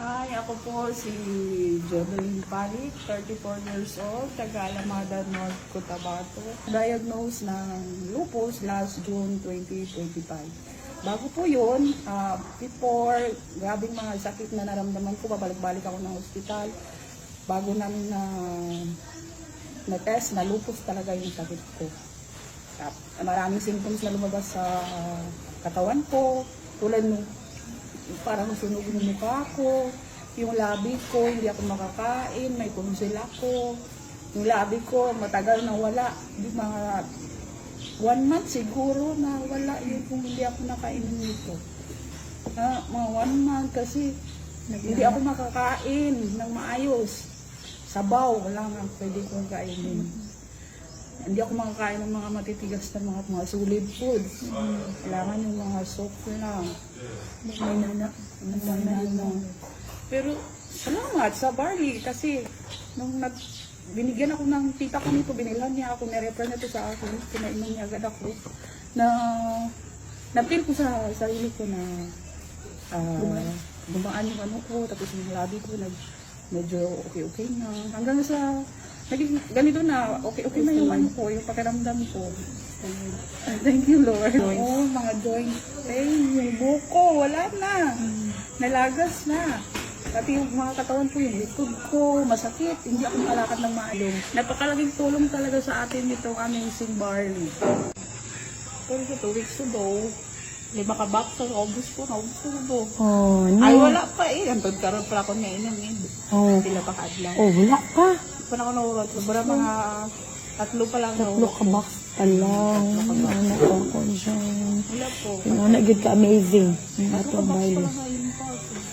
Hi, ako po si Jodeline Palit, 34 years old, taga Alamada, North Cotabato. Diagnosed ng lupus last June 2025. Bago po yun, before, grabing mga sakit na naramdaman ko, babalik-balik ako ng ospital. Bago namin na test na lupus talaga yung sakit ko. Maraming symptoms na lumabas sa katawan ko, tulad ng parang sunog yung mukha ko, yung labi ko, hindi ako makakain, may tonsil ako. Yung labi ko, matagal na wala. Yung mga 1 month siguro na wala yun kung hindi ako nakainom nito. Mga 1 month kasi hindi ako makakain ng maayos. Sabaw, wala nga pwede kong kainin. Hindi ako makakain ng mga matitigas na mga solid foods. Kailangan yung mga soft lang. May nana. Pero salamat sa barley kasi nung binigyan ako ng tita ko nito, binilhan niya ako, nirefer niya ito sa akin, kinainom niya agad ako, na-feel ko sa sarili ko na gumaan yung ano ko, tapos yung labi ko medyo okay na. Hanggang sa naging ganito na, okay na yung ano ko, yung pakiramdam ko. Thank you, Lord. Oo, mga joint pain, yung buko, wala na. Nalagas na. Pati yung mga katawan ko, yung likod ko, masakit. Hindi ako makalakad ng maayos. Napakalaging tulong talaga sa atin itong amazing barley. Pero sa 2 weeks ago, 5 ka-box sa naubos ko na ito. Oh, no. Ay, wala pa eh. Hanggang karoon pala ako nainom eh. Oh. Sila pa kaadlaw. Oh, wala pa. Pa na ako naurat. Sobrang mga 3 pa lang. 3 ka box pa lang. Ano ako dyan. Wala po. Ano, good ka, amazing. Ang atong barley.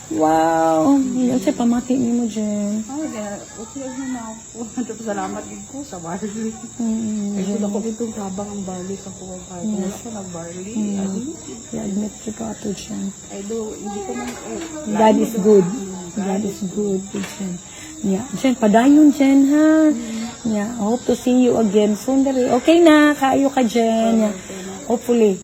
Wow! Yan siya, pamati mo dyan. Ay, okay na ako. Salamat din ko sa barley. Mm-hmm. Ay, ako itong tabang ang barley sa kuha. Kaya wala ko nag-barley. I-admit ko ka ito dyan. Ay, hindi ko man. God is good. God is good. Yeah. Dyan, padayon dyan, ha? Yeah. I hope to see you again soon. Okay na, kayo ka dyan. Yeah. Hopefully.